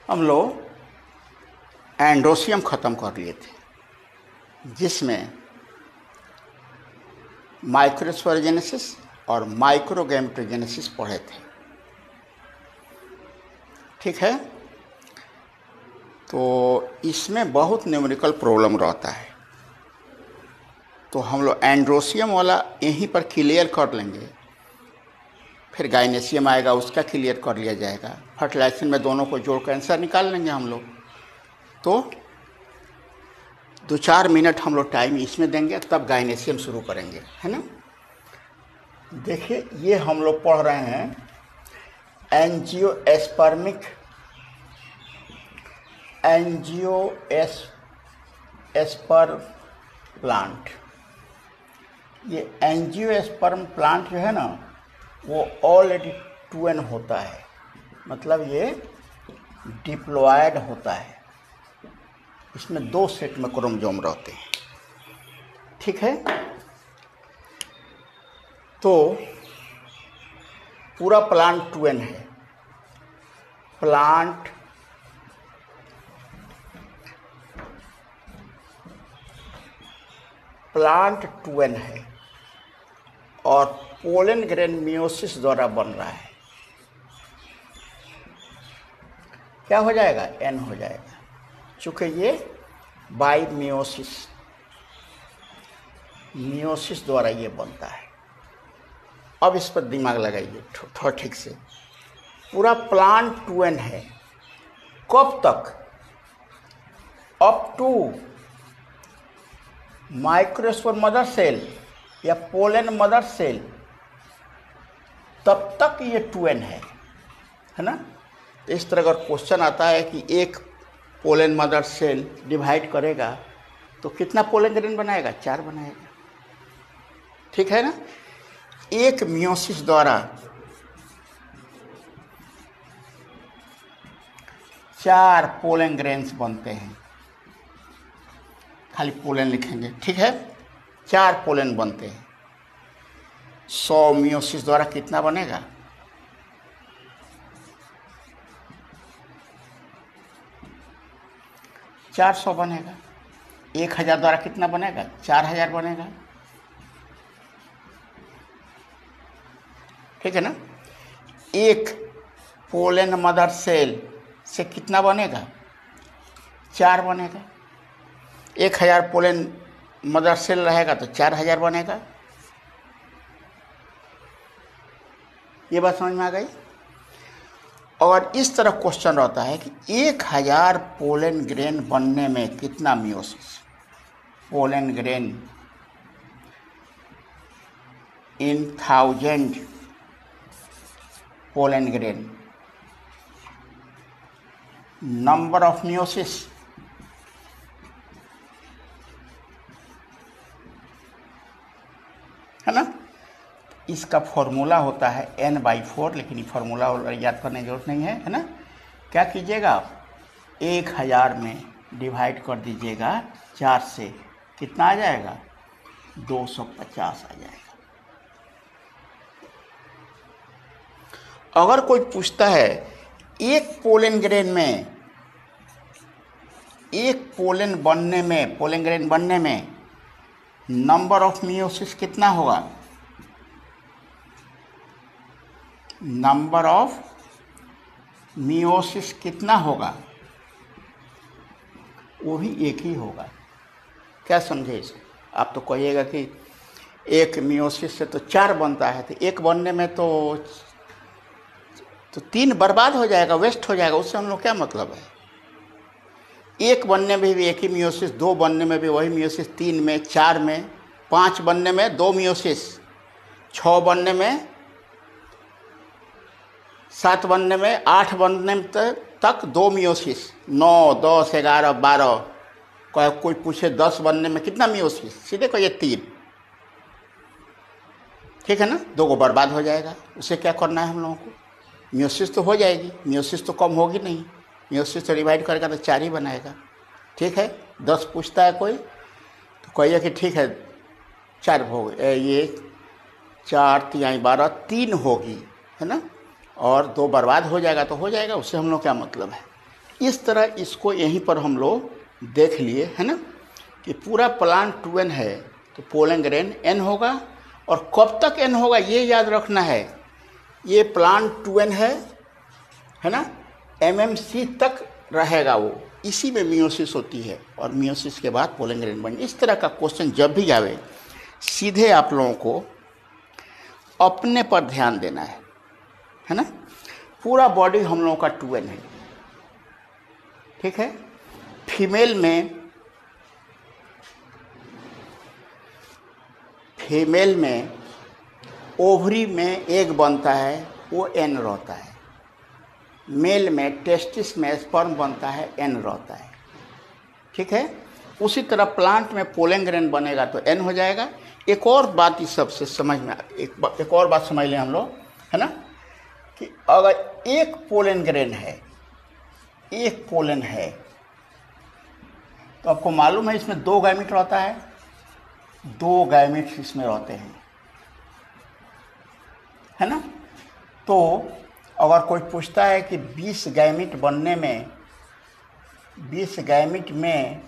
हम लोग एंड्रोसियम ख़त्म कर लिए थे, जिसमें माइक्रोस्पोरोजेनेसिस और माइक्रोगैमेटोजेनेसिस पढ़े थे। ठीक है, तो इसमें बहुत न्यूमेरिकल प्रॉब्लम रहता है, तो हम लोग एंड्रोसियम वाला यहीं पर क्लियर कर लेंगे, फिर गाइनेसियम आएगा उसका क्लियर कर लिया जाएगा। फर्टिलाइजेशन में दोनों को जोड़ कर आंसर निकाल लेंगे हम लोग। तो 2-4 मिनट हम लोग टाइम इसमें देंगे, तब गाइनेसियम शुरू करेंगे, है ना। देखिए, ये हम लोग पढ़ रहे हैं एंजियोस्पर्मिक प्लांट। ये एंजियोस्पर्म प्लांट जो है ना, वो ऑलरेडी 2n होता है, मतलब ये डिप्लॉयड होता है। इसमें 2 सेट में क्रोमोसोम रहते हैं। ठीक है, तो पूरा प्लांट 2n है। प्लांट प्लांट 2n है और पोलन ग्रेन मियोसिस द्वारा बन रहा है। क्या हो जाएगा? n हो जाएगा, चूँकि ये बाई मियोसिस द्वारा ये बनता है। अब इस पर दिमाग लगाइए थोड़ा ठीक से। पूरा प्लांट 2n है, कब तक? Up to microspore mother cell या पोलन मदर सेल, तब तक ये 2n है ना। तो इस तरह अगर क्वेश्चन आता है कि एक पोलन मदर सेल डिवाइड करेगा तो कितना पोलन ग्रेन बनाएगा? 4 बनाएगा। ठीक है ना। एक मियोसिस द्वारा 4 पोलन ग्रेन्स बनते हैं, खाली पोलन लिखेंगे। ठीक है, 4 पोलन बनते हैं। 100 मियोसिस द्वारा कितना बनेगा? 400 बनेगा। 1000 द्वारा कितना बनेगा? 4000 बनेगा। ठीक है ना। एक पोलन मदर सेल से कितना बनेगा? 4 बनेगा। 1000 पोलन मदर सेल रहेगा तो 4000 बनेगा। ये बात समझ में आ गई। और इस तरह क्वेश्चन रहता है कि 1000 पोलन ग्रेन बनने में कितना meiosis? Pollen grain in 1000 pollen grain, number of meiosis है ना। इसका फॉर्मूला होता है n/4, लेकिन ये फॉर्मूला याद करने की जरूरत नहीं है ना। क्या कीजिएगा? 1000 में डिवाइड कर दीजिएगा 4 से, कितना आ जाएगा? 250 आ जाएगा। अगर कोई पूछता है एक पोलन ग्रेन में, एक पोलन ग्रेन बनने में नंबर ऑफ मियोसिस कितना होगा? नंबर ऑफ मियोसिस कितना होगा? वो भी एक ही होगा। क्या समझे इसे? आप तो कहिएगा कि एक मियोसिस से तो 4 बनता है, तो एक बनने में तो 3 बर्बाद हो जाएगा, वेस्ट हो जाएगा। उससे हम लोग क्या मतलब है? एक बनने में भी एक ही मियोसिस, 2 बनने में भी वही मियोसिस, 3 में, 4 में, 5 बनने में 2 मियोसिस, 6 बनने में, 7 बनने में, 8 बनने तक 2 मियोसिस, 9, 10, 11, 12। कोई पूछे 10 बनने में कितना मियोसिस? सीधे कहिए 3। ठीक है ना। 2 को बर्बाद हो जाएगा। उसे क्या करना है हम लोगों को? मियोसिस तो हो जाएगी, मियोसिस तो कम होगी नहीं। मियोसिस तो डिवाइड करेगा तो 4 ही बनाएगा। ठीक है। 10 पूछता है कोई तो कहिए कि ठीक है 4 हो गए, ये 4 3 12, 3 होगी, है ना। और 2 बर्बाद हो जाएगा तो हो जाएगा। उससे हम लोग क्या मतलब है? इस तरह इसको यहीं पर हम लोग देख लिए है ना कि पूरा प्लांट 2n है तो पोलन ग्रेन n होगा, और कब तक n होगा ये याद रखना है। ये प्लांट 2n है ना, MMC तक रहेगा वो, इसी में मियोसिस होती है और मियोसिस के बाद पोलन ग्रेन बन। इस तरह का क्वेश्चन जब भी आवे सीधे आप लोगों को अपने पर ध्यान देना है ना। पूरा बॉडी हम लोगों का 2n है, ठीक है। फीमेल में ओवरी में एग बनता है, वो n रहता है। मेल में टेस्टिस में स्पर्म बनता है, n रहता है, ठीक है। उसी तरह प्लांट में पोलन ग्रेन बनेगा तो n हो जाएगा। एक और बात इस सबसे समझ में, एक और बात समझ लें हम लोग, है ना, कि अगर एक पोलन ग्रेन है, एक पोलन है, तो आपको मालूम है इसमें 2 गैमेट रहता है, 2 गैमेट्स इसमें रहते हैं, है ना। तो अगर कोई पूछता है कि 20 गैमेट बनने में, 20 गैमेट में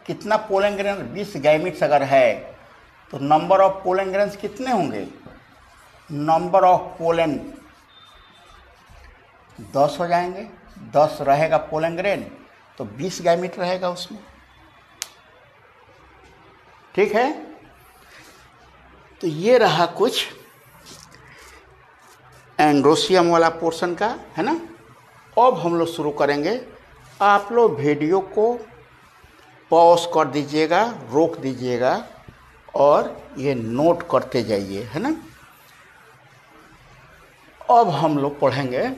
कितना पोलन ग्रेन, 20 गैमेट्स अगर है तो नंबर ऑफ पोलन ग्रेन्स कितने होंगे? नंबर ऑफ पोलन 10 हो जाएंगे। 10 रहेगा पोलन ग्रेन तो 20 गैमेट रहेगा उसमें, ठीक है। तो ये रहा कुछ एंड्रोसियम वाला पोर्शन का, है ना। अब हम लोग शुरू करेंगे। आप लोग वीडियो को पॉज कर दीजिएगा, रोक दीजिएगा और ये नोट करते जाइए, है ना। अब हम लोग पढ़ेंगे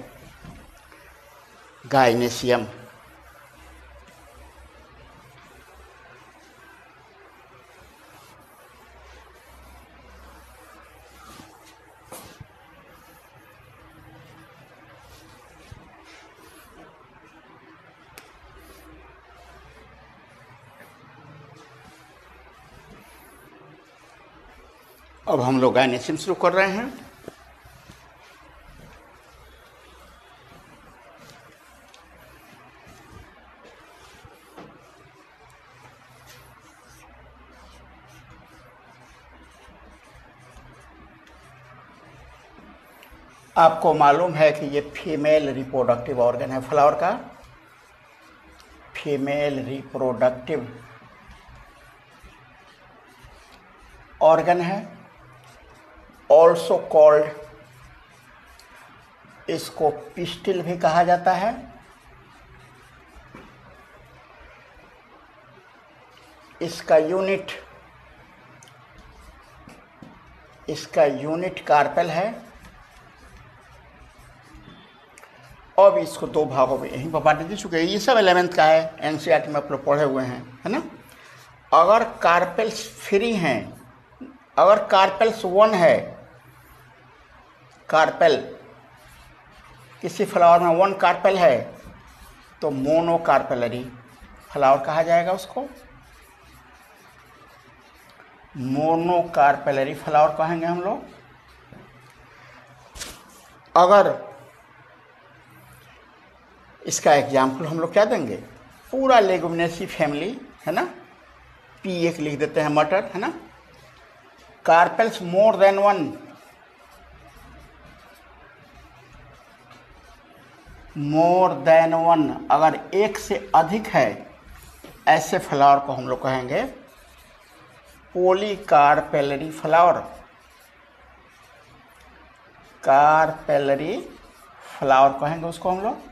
गायनेशियम। अब हम लोग गायनेशियम शुरू कर रहे हैं। आपको मालूम है कि ये फीमेल रिप्रोडक्टिव ऑर्गन है फ्लावर का, फीमेल रिप्रोडक्टिव ऑर्गन है। ऑल्सो कॉल्ड, इसको पिस्टिल भी कहा जाता है। इसका यूनिट कार्पेल है। अब इसको 2 भागों में यहीं पर बांट दे चुके हैं। ये सब 11th का है, NCERT में आप लोग पढ़े हुए हैं, है ना। अगर कार्पेल्स फ्री हैं, अगर कार्पेल्स 1 है, कार्पेल किसी फ्लावर में 1 कार्पेल है तो मोनोकार्पेलरी फ्लावर कहा जाएगा उसको, मोनोकार्पेलरी फ्लावर कहेंगे हम लोग। अगर इसका एग्जाम्पल हम लोग क्या देंगे, पूरा लेगुमिनेसी फैमिली, है ना, P1 लिख देते हैं, मटर, है ना। Carpels more than 1, more than 1, अगर 1 से अधिक है, ऐसे फ्लावर को हम लोग कहेंगे पॉलीकार्पेलरी फ्लावर, कार्पेलरी फ्लावर कहेंगे उसको हम लोग।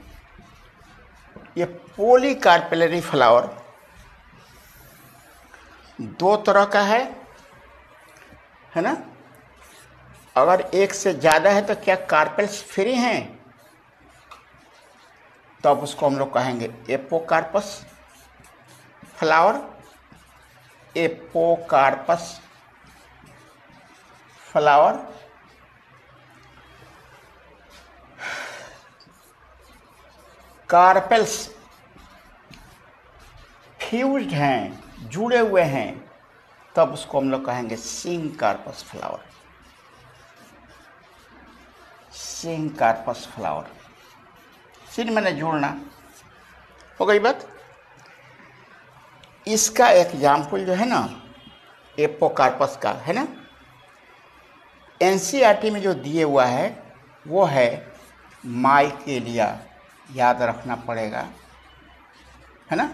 ये पॉलीकार्पेलरी फ्लावर 2 तरह का है ना। अगर 1 से ज़्यादा है तो क्या कार्पेल्स फ्री हैं, तो अब उसको हम लोग कहेंगे apocarpous flower, apocarpous flower. Carpels fused हैं, जुड़े हुए हैं, तब उसको हम लोग कहेंगे सिंकार्पस फ्लावर, सिंकार्पस फ्लावर। सिन मैंने जोड़ना, हो गई बात। इसका एग्जाम्पल जो है ना एपोकार्पस का है ना, एनसीईआरटी में जो दिए हुआ है वो है माइकेलिया, याद रखना पड़ेगा, है ना।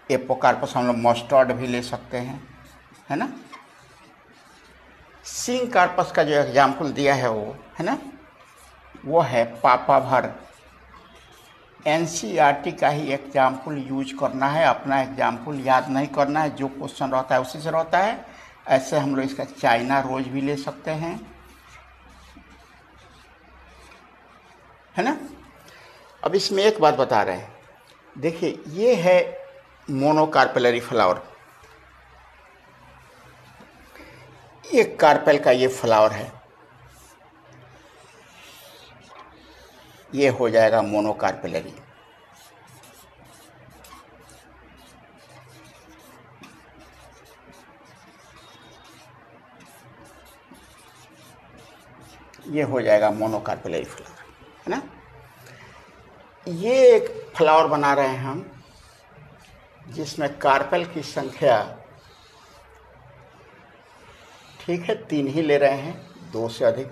एपोकार्पस हम लोग मस्टर्ड भी ले सकते हैं, है ना। सिंकार्पस का जो एग्जाम्पल दिया है वो है ना, वो है पापाभर। एनसीईआरटी का ही एग्जाम्पल यूज करना है, अपना एग्जाम्पल याद नहीं करना है, जो क्वेश्चन रहता है उसी से रहता है। ऐसे हम लोग इसका चाइना रोज भी ले सकते हैं, है ना। अब इसमें एक बात बता रहे हैं, देखिए ये है मोनोकार्पेलरी फ्लावर, एक कार्पेल का ये फ्लावर है, ये हो जाएगा मोनोकार्पेलरी। ये हो जाएगा मोनोकार्पेलरी फ्लावर, है ना। ये एक फ्लावर बना रहे हैं हम जिसमें कार्पेल की संख्या ठीक है 3 ही ले रहे हैं, 2 से अधिक।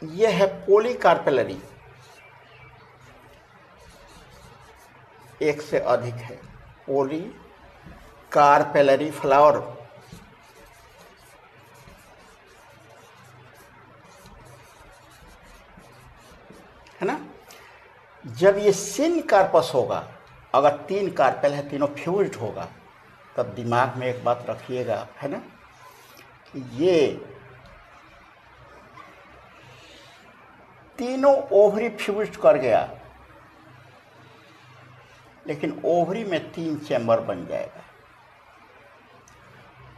यह है पॉलीकार्पेलरी, 1 से अधिक है, पॉलीकार्पेलरी फ्लावर। है ना। जब ये सिनकार्पस होगा, अगर 3 कार्पेल है, तीनों फ्यूज्ड होगा, तब दिमाग में एक बात रखिएगा, है ना, कि ये तीनों ओवरी फ्यूज्ड कर गया, लेकिन ओवरी में 3 चैम्बर बन जाएगा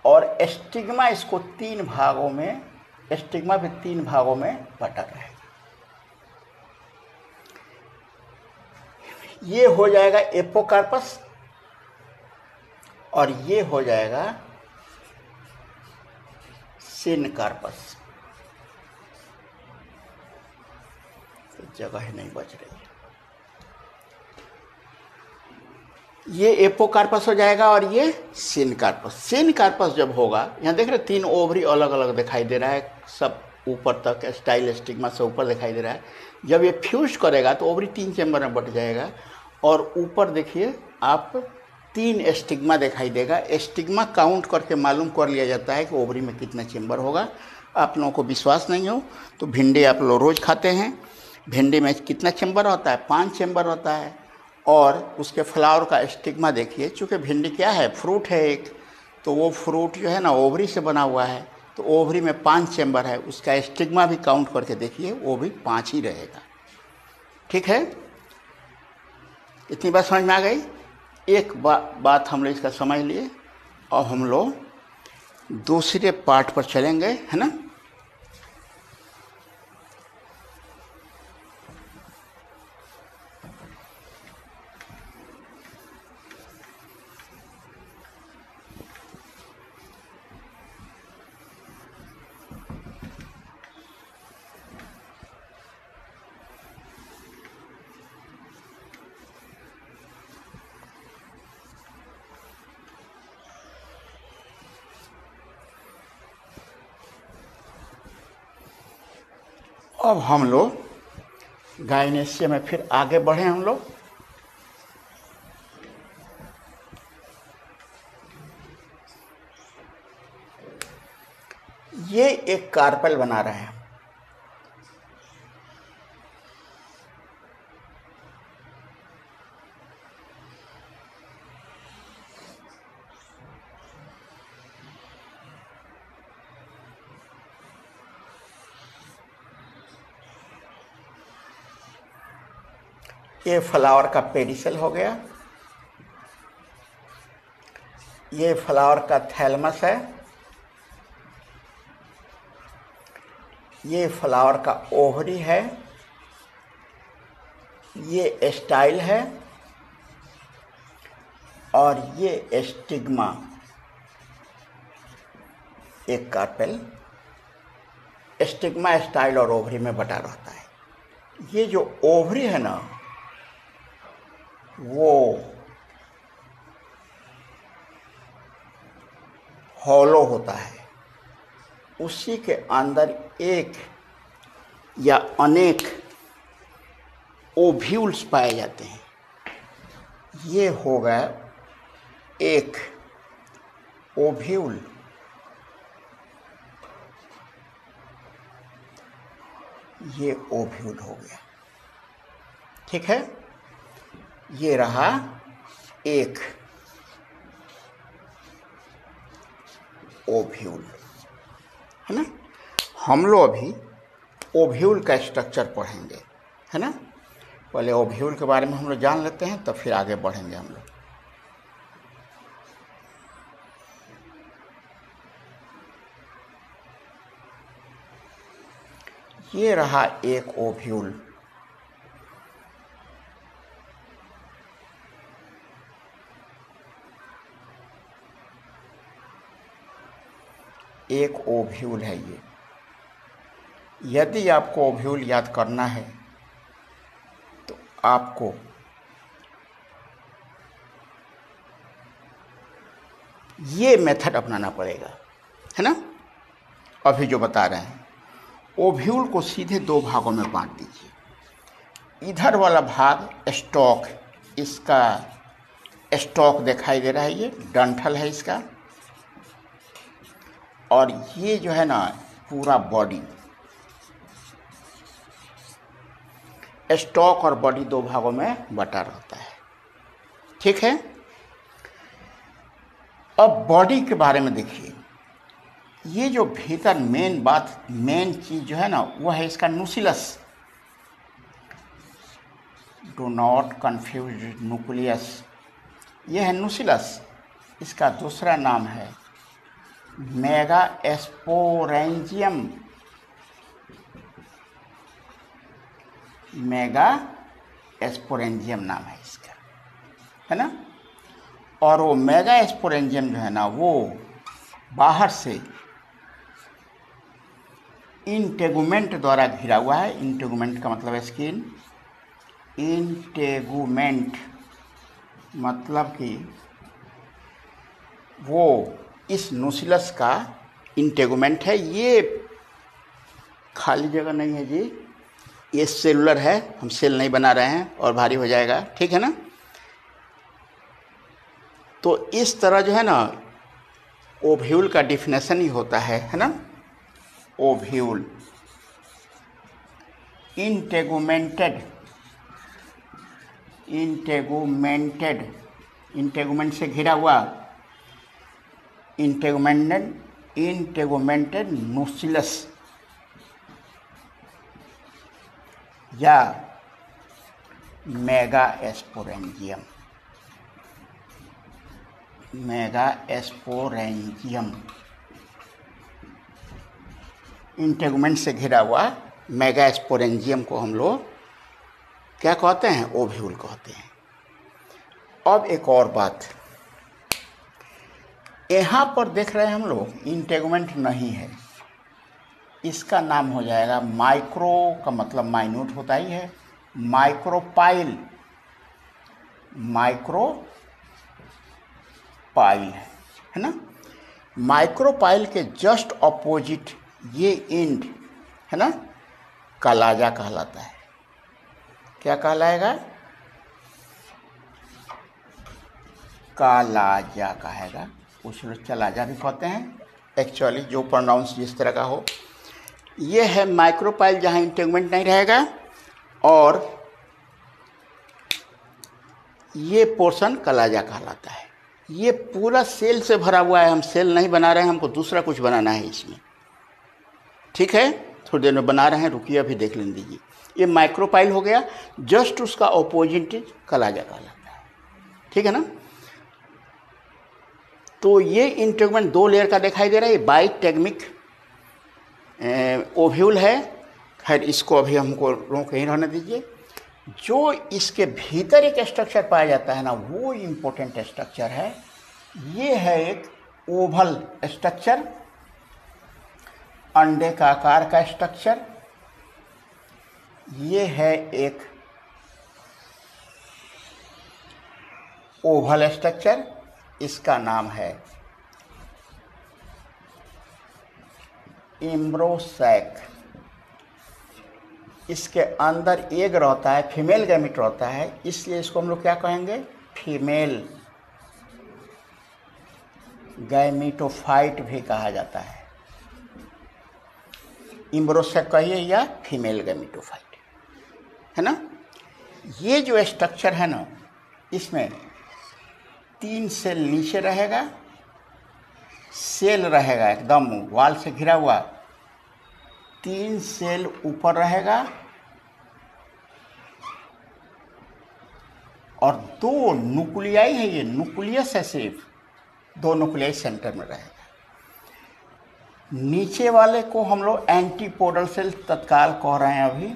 और एस्टिग्मा इसको 3 भागों में, एस्टिग्मा भी 3 भागों में बटा रहेगा। ये हो जाएगा एपोकार्पस और ये हो जाएगा सिनकार्पस। तो जगह नहीं बच रही है, ये एपोकार्पस हो जाएगा और ये सिनकार्पस। सिनकार्पस जब होगा, यहाँ देख रहे 3 ओवरी अलग अलग दिखाई दे रहा है, सब ऊपर तक स्टाइल स्टिग्मा से ऊपर दिखाई दे रहा है। जब ये फ्यूज करेगा तो ओवरी 3 चैम्बर में बट जाएगा और ऊपर देखिए आप 3 स्टिग्मा दिखाई देगा। स्टिग्मा काउंट करके मालूम कर लिया जाता है कि ओवरी में कितना चैम्बर होगा। आप लोगों को विश्वास नहीं हो तो भिंडी आप लोग रोज़ खाते हैं, भिंडी में कितना चैम्बर होता है? 5 चैम्बर होता है। और उसके फ्लावर का स्टिग्मा देखिए, चूँकि भिंडी क्या है, फ्रूट है एक, तो वो फ्रूट जो है ना ओवरी से बना हुआ है, तो ओवरी में 5 चैम्बर है, उसका स्टिग्मा भी काउंट करके देखिए, वो भी 5 ही रहेगा। ठीक है, इतनी बात समझ में आ गई। एक बात हम लोग इसका समझ लिए और हम लोग दूसरे पार्ट पर चलेंगे, है ना। अब हम लोग गायनेशिया में फिर आगे बढ़े। हम लोग ये एक कार्पेल बना रहे हैं, ये फ्लावर का पेडिसल हो गया, ये फ्लावर का थैलमस है, ये फ्लावर का ओवरी है, ये स्टाइल है और ये स्टिग्मा, एक कार्पेल स्टिग्मा, स्टाइल और ओवरी में बटा रहता है। ये जो ओवरी है ना, वो हॉलो होता है, उसी के अंदर एक या अनेक ओव्यूल्स पाए जाते हैं। ये हो गया एक ओव्यूल, ये ओव्यूल हो गया, ठीक है। ये रहा एक ओव्यूल, है ना। हम लोग अभी ओव्यूल का स्ट्रक्चर पढ़ेंगे, है ना। पहले ओव्यूल के बारे में हम लोग जान लेते हैं, तब फिर आगे बढ़ेंगे हम लोग। ये रहा एक ओव्यूल, एक ओव्यूल है ये। यदि आपको ओव्यूल याद करना है तो आपको ये मेथड अपनाना पड़ेगा, है ना। अभी जो बता रहे हैं, ओव्यूल को सीधे दो भागों में बांट दीजिए। इधर वाला भाग स्टॉक, इसका स्टॉक दिखाई दे रहा है, ये डंठल है इसका, और ये जो है ना पूरा बॉडी। स्टॉक और बॉडी दो भागों में बटा रहता है, ठीक है। अब बॉडी के बारे में देखिए, ये जो भीतर मेन चीज जो है ना, वो है इसका nucleus. Do not confuse nucleus, ये है न्यूक्लियस। इसका दूसरा नाम है मेगा स्पोरेंजियम, मेगा स्पोरेंजियम नाम है इसका, है ना। और वो मेगा स्पोरेंजियम जो है ना, वो बाहर से इंटेगुमेंट द्वारा घिरा हुआ है। इंटेगुमेंट का मतलब है स्किन, इंटेगुमेंट मतलब कि वो इस न्यूक्लियस का इंटेगुमेंट है। ये खाली जगह नहीं है जी, ये सेलुलर है, हम सेल नहीं बना रहे हैं और भारी हो जाएगा, ठीक है ना। तो इस तरह जो है ना ओव्यूल का डिफिनेशन ही होता है ना। ओव्यूल इंटेगुमेंटेड, इंटेगुमेंट से घिरा हुआ, इंटेगुमेंटेड न्यूक्लियस या मेगा स्पोरेंजियम, इंटेगुमेंट से घिरा हुआ मेगा स्पोरेंजियम को हम लोग क्या कहते हैं, ओव्यूल कहते हैं। अब एक और बात, यहाँ पर देख रहे हैं हम लोग इंटेगुमेंट नहीं है, इसका नाम हो जाएगा माइक्रो, का मतलब माइन्यूट होता ही है, माइक्रोपाइल, है ना। माइक्रोपाइल के जस्ट ऑपोजिट ये एंड है ना कलाजा कहलाता है। क्या कहलाएगा, कालाजा कहेगा, कुछ लोग चलाजा भी कहते हैं, एक्चुअली जो प्रोनाउंस जिस तरह का हो। ये है माइक्रोपाइल जहाँ इंटेगुमेंट नहीं रहेगा, और ये पोर्शन कलाजा कहलाता है। ये पूरा सेल से भरा हुआ है, हम सेल नहीं बना रहे हैं, हमको दूसरा कुछ बनाना है इसमें, ठीक है। थोड़ी देर में बना रहे हैं, रुकिए अभी देख लेने दीजिए। ये माइक्रोपाइल हो गया, जस्ट उसका ऑपोजिट कलाजा कहलाता है, ठीक है ना। तो ये इंटेगुमेंट दो लेयर का दिखाई दे रहा है, ये बाइटेगमिक ओव्यूल है। खैर इसको अभी हमको रोक ही रहने दीजिए। जो इसके भीतर एक स्ट्रक्चर पाया जाता है ना, वो इम्पोर्टेंट स्ट्रक्चर है। ये है एक ओवल स्ट्रक्चर, अंडे का आकार का स्ट्रक्चर। ये है एक ओवल स्ट्रक्चर, इसका नाम है एम्ब्रोसैक। इसके अंदर एग रहता है, फीमेल गैमेट रहता है, इसलिए इसको हम लोग क्या कहेंगे, फीमेल गैमेटोफाइट भी कहा जाता है। एम्ब्रोसैक कहिए या फीमेल गैमेटोफाइट, है ना। ये जो स्ट्रक्चर है ना, इसमें 3 सेल नीचे रहेगा, सेल रहेगा एकदम वाल से घिरा हुआ, 3 सेल ऊपर रहेगा और 2 न्यूक्लियाई है, ये न्यूक्लियस है, सिर्फ 2 न्यूक्लियाई सेंटर में रहेगा। नीचे वाले को हम लोग एंटीपोडल सेल तत्काल कह रहे हैं, अभी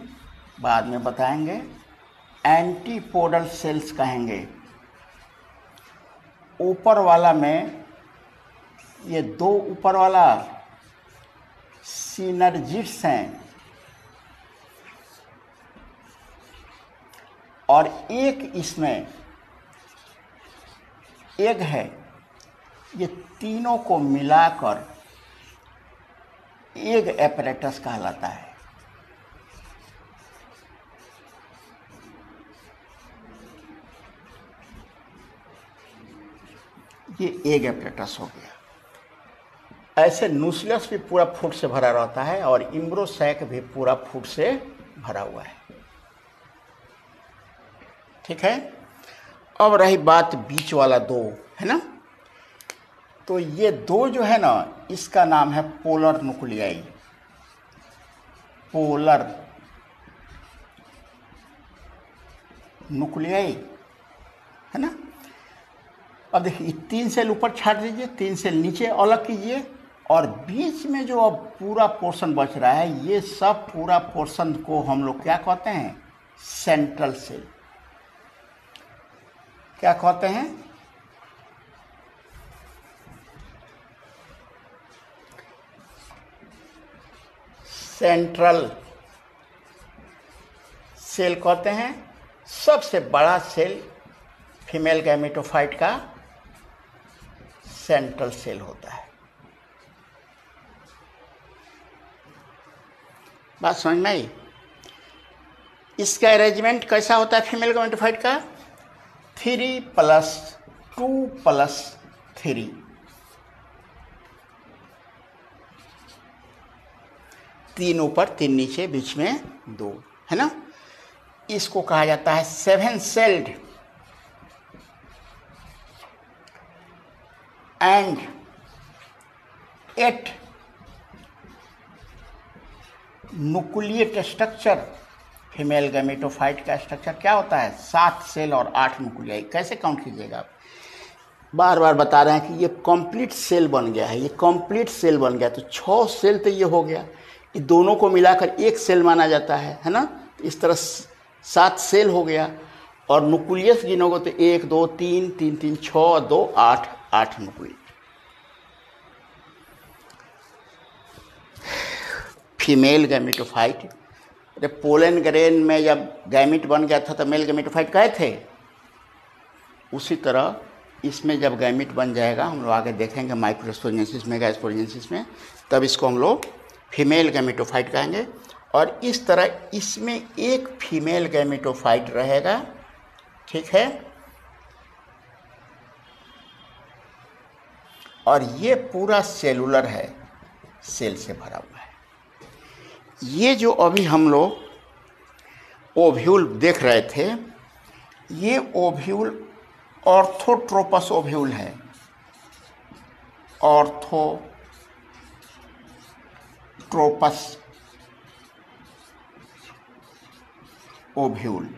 बाद में बताएंगे, एंटीपोडल सेल्स कहेंगे। ऊपर वाला में ये 2 ऊपर वाला सिनर्जिड्स हैं और एक इसमें एग है। ये तीनों को मिलाकर एग एपरेटस कहलाता है। ये एग एपरेटस हो गया। ऐसे न्यूक्लियस भी पूरा फूड से भरा रहता है और एम्ब्रोसैक भी पूरा फूड से भरा हुआ है। ठीक है। अब रही बात बीच वाला 2, है ना। तो ये 2 जो है ना, इसका नाम है पोलर न्यूक्लियाई, पोलर न्यूक्लियाई, है ना। अब देखिए 3 सेल ऊपर छाट दीजिए, 3 सेल नीचे अलग कीजिए और बीच में जो अब पूरा पोर्शन बच रहा है, ये सब पूरा पोर्शन को हम लोग क्या कहते हैं, सेंट्रल सेल। क्या कहते हैं, सेंट्रल सेल कहते हैं। सबसे बड़ा सेल फीमेल गैमेटोफाइट का सेंट्रल सेल होता है। बात समझ में आई। इसका अरेंजमेंट कैसा होता है फीमेल गैमेटोफाइट का, 3+2+3, 3 ऊपर 3 नीचे, बीच में 2, है ना। इसको कहा जाता है 7 celled and 8 nucleate structure. Female gametophyte का स्ट्रक्चर क्या होता है, 7 सेल और 8 न्यूक्लियाई। कैसे काउंट कीजिएगा आप, बार बार बता रहे हैं कि ये कंप्लीट सेल बन गया है, ये कंप्लीट सेल बन गया। तो 6 सेल तो ये हो गया, ये दोनों को मिलाकर एक सेल माना जाता है ना। तो इस तरह 7 सेल हो गया और न्यूक्लियस गिनोगे तो 1 2 3 3 3 6 2 8 8 न्यूक्लियस। फीमेल गैमेटोफाइट, अरे पोलन ग्रेन में जब गैमेट बन गया था तो मेल गैमेटोफाइट कहे थे, उसी तरह इसमें जब गैमेट बन जाएगा, हम लोग आगे देखेंगे माइक्रोस्पोरेंजियसिस मेगास्पोरेंजियसिस में, तब इसको हम लोग फीमेल गैमेटोफाइट कहेंगे। और इस तरह इसमें एक फीमेल गैमेटोफाइट रहेगा, ठीक है। और ये पूरा सेलुलर है, सेल से भरा हुआ है। ये जो अभी हम लोग ओव्यूल देख रहे थे, ये ओव्यूल ऑर्थोट्रोपस ओव्यूल है, ऑर्थोट्रोपस ओव्यूल।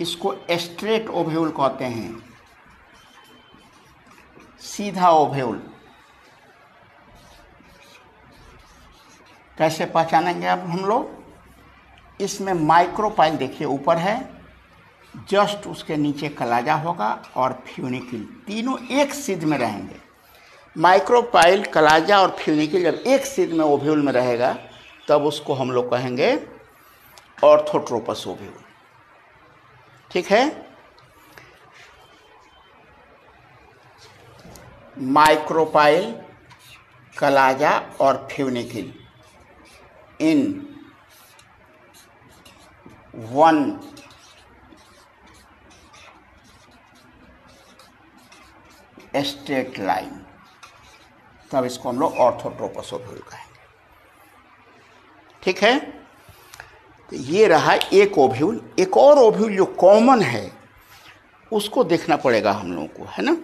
इसको स्ट्रेट ओव्यूल कहते हैं, सीधा ओव्यूल। कैसे पहचानेंगे अब हम लोग, इसमें माइक्रोपाइल देखिए ऊपर है, जस्ट उसके नीचे कलाजा होगा और फ्यूनिक्यूल, तीनों एक सिद्ध में रहेंगे। माइक्रोपाइल, कलाजा और फ्यूनिकिल जब एक सीध में ओव्यूल में रहेगा तब उसको हम लोग कहेंगे ऑर्थोट्रोपस ओव्यूल। ठीक है। माइक्रोपाइल, कलाजा और फ्यूनिकिल इन वन स्ट्रेट लाइन, तब इसको हम लोग ऑर्थोट्रोपस ओव्यूल कहेंगे। ठीक है। तो ये रहा एक ओव्यूल। एक और ओव्यूल जो कॉमन है उसको देखना पड़ेगा हम लोगों को, है ना।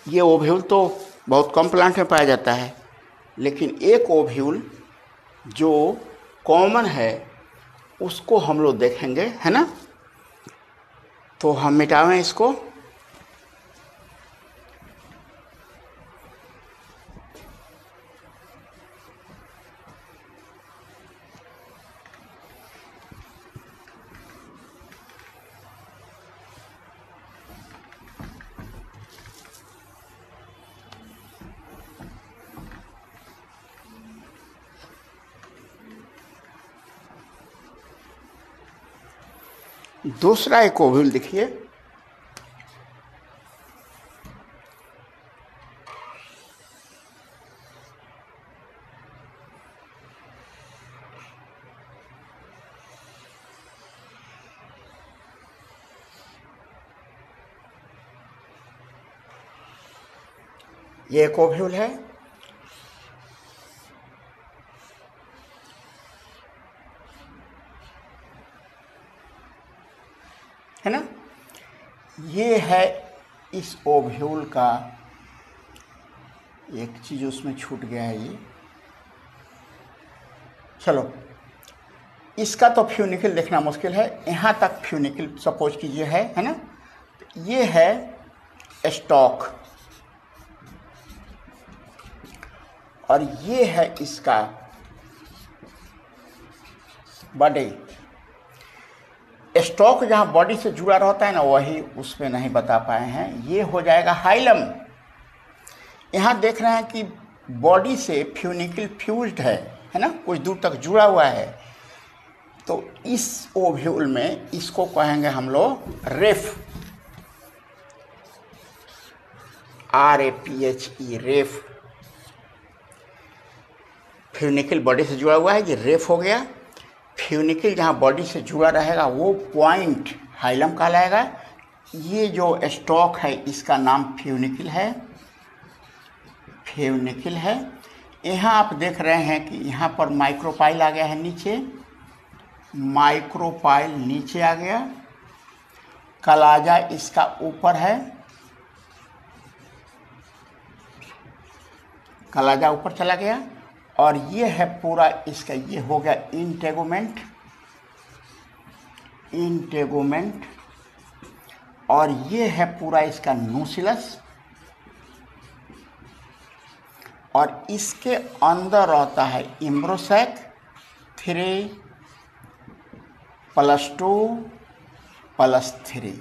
ये ओव्यूल तो बहुत कम प्लांट में पाया जाता है, लेकिन एक ओव्यूल जो कॉमन है उसको हम लोग देखेंगे, है ना। तो हम मिटावें इसको। दूसरा एक ओव्यूल देखिए, ये एक ओव्यूल है। है ना। ये है इस ओव्यूल का, एक चीज उसमें छूट गया है ये। चलो, इसका तो फ्यूनिकिल देखना मुश्किल है, यहाँ तक फ्यूनिकिल सपोज कीजिए है ना। ये है स्टॉक और ये है इसका बॉडी। स्टॉक जहाँ बॉडी से जुड़ा रहता है ना, वही उसमें नहीं बता पाए हैं। ये हो जाएगा हाइलम। यहाँ देख रहे हैं कि बॉडी से फ्यूनिकिल फ्यूज्ड है ना, कुछ दूर तक जुड़ा हुआ है। तो इस ओव्यूल में इसको कहेंगे हम लोग रेफ, RAPHE, रेफ। फ्यूनिकिल बॉडी से जुड़ा हुआ है, ये रेफ हो गया। फ्यूनिकिल जहाँ बॉडी से जुड़ा रहेगा वो पॉइंट हाइलम कहलाएगा। ये जो स्टॉक है इसका नाम फ्यूनिकिल है, फ्यूनिकिल है। यहाँ आप देख रहे हैं कि यहाँ पर माइक्रोपाइल आ गया है नीचे, माइक्रोपाइल नीचे आ गया, कलाजा इसका ऊपर है, कलाजा ऊपर चला गया। और ये है पूरा इसका, ये हो गया इंटेगुमेंट, इंटेगुमेंट। और ये है पूरा इसका नूसिलस। और इसके अंदर रहता है इम्ब्रोसैक 3+2+3,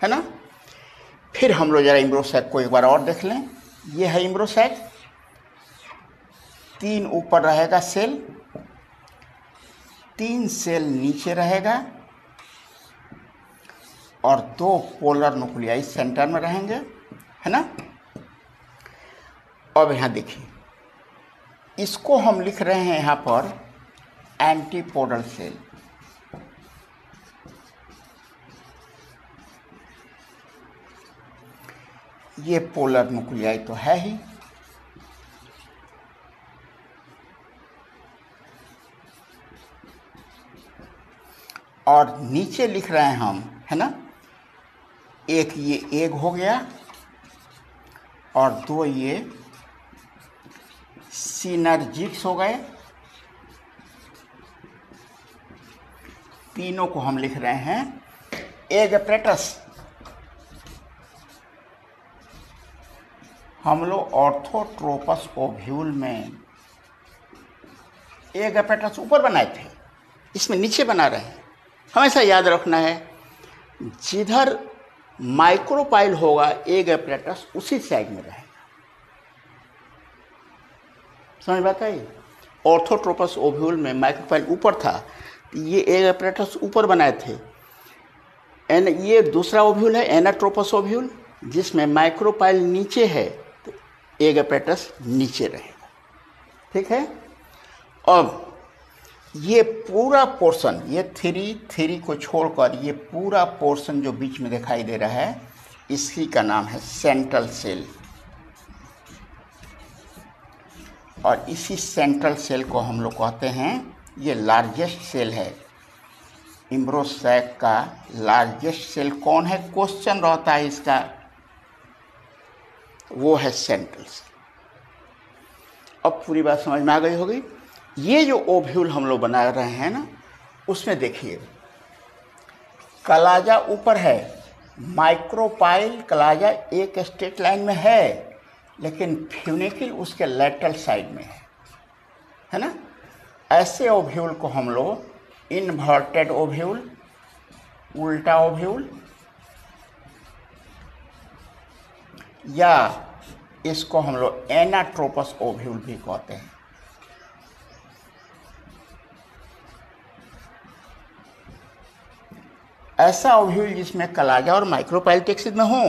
है ना। फिर हम लोग जरा इम्ब्रोसैक को एक बार और देख लें। ये है इम्ब्रोसैक, 3 ऊपर रहेगा सेल, 3 सेल नीचे रहेगा और 2 पोलर न्यूक्लियाई सेंटर में रहेंगे, है ना। अब यहाँ देखिए, इसको हम लिख रहे हैं यहाँ पर एंटीपोडल सेल। ये पोलर न्यूक्लियाई तो है ही, और नीचे लिख रहे हैं हम, है ना। एक ये एग हो गया और 2 ये सिनर्जिक्स हो गए। तीनों को हम लिख रहे हैं एग अपरेटस। हम लोग ऑर्थोट्रोपस ओव्यूल में एग अपरेटस ऊपर बनाए थे, इसमें नीचे बना रहे हैं। हमेशा याद रखना है, जिधर माइक्रोपाइल होगा, एग अपरेटस उसी साइड में रहेगा। समझ बात आई? ऑर्थोट्रोपस ओव्यूल में माइक्रोपाइल ऊपर था, ये एग अपरेटस ऊपर बनाए थे। ये दूसरा ओव्यूल है एनाट्रोपस ओव्यूल, जिसमें माइक्रोपाइल नीचे है, तो एग अपरेटस नीचे रहेगा। ठीक है। अब ये पूरा पोर्शन, ये थ्री को छोड़कर ये पूरा पोर्शन जो बीच में दिखाई दे रहा है, इसी का नाम है सेंट्रल सेल। और इसी सेंट्रल सेल को हम लोग कहते हैं, ये लार्जेस्ट सेल है। इम्ब्रोसैक का लार्जेस्ट सेल कौन है, क्वेश्चन रहता है इसका, वो है सेंट्रल सेल। अब पूरी बात समझ में आ गई होगी। ये जो ओव्यूल हम लोग बना रहे हैं ना, उसमें देखिए कलाजा ऊपर है, माइक्रोपाइल कलाजा एक स्ट्रेट लाइन में है, लेकिन फ्यूनिकल उसके लेटरल साइड में है ना। ऐसे ओव्यूल को हम लोग इन्वर्टेड ओव्यूल, उल्टा ओव्यूल, या इसको हम लोग एनाट्रोपस ओव्यूल भी कहते हैं। ऐसा ओव्यूल जिसमें कलाजा और माइक्रोपाइल टेक्सिड में हो,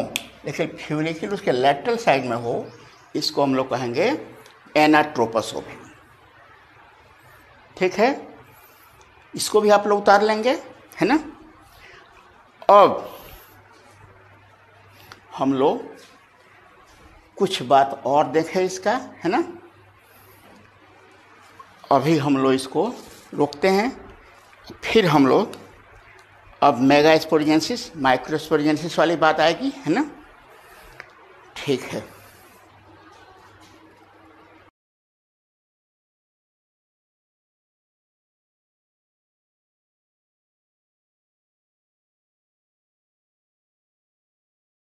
लेकिन फ्यूनिकल उसके लेटरल साइड में हो, इसको हम लोग कहेंगे एनाट्रोपस ओव्यूल। ठीक है, इसको भी आप लोग उतार लेंगे, है ना। अब हम लोग कुछ बात और देखें इसका, है ना। अभी हम लोग इसको रोकते हैं, फिर हम लोग अब मेगा स्पोरेंजियसिस, माइक्रो स्पोरेंजियसिस वाली बात आएगी, है ना। ठीक है।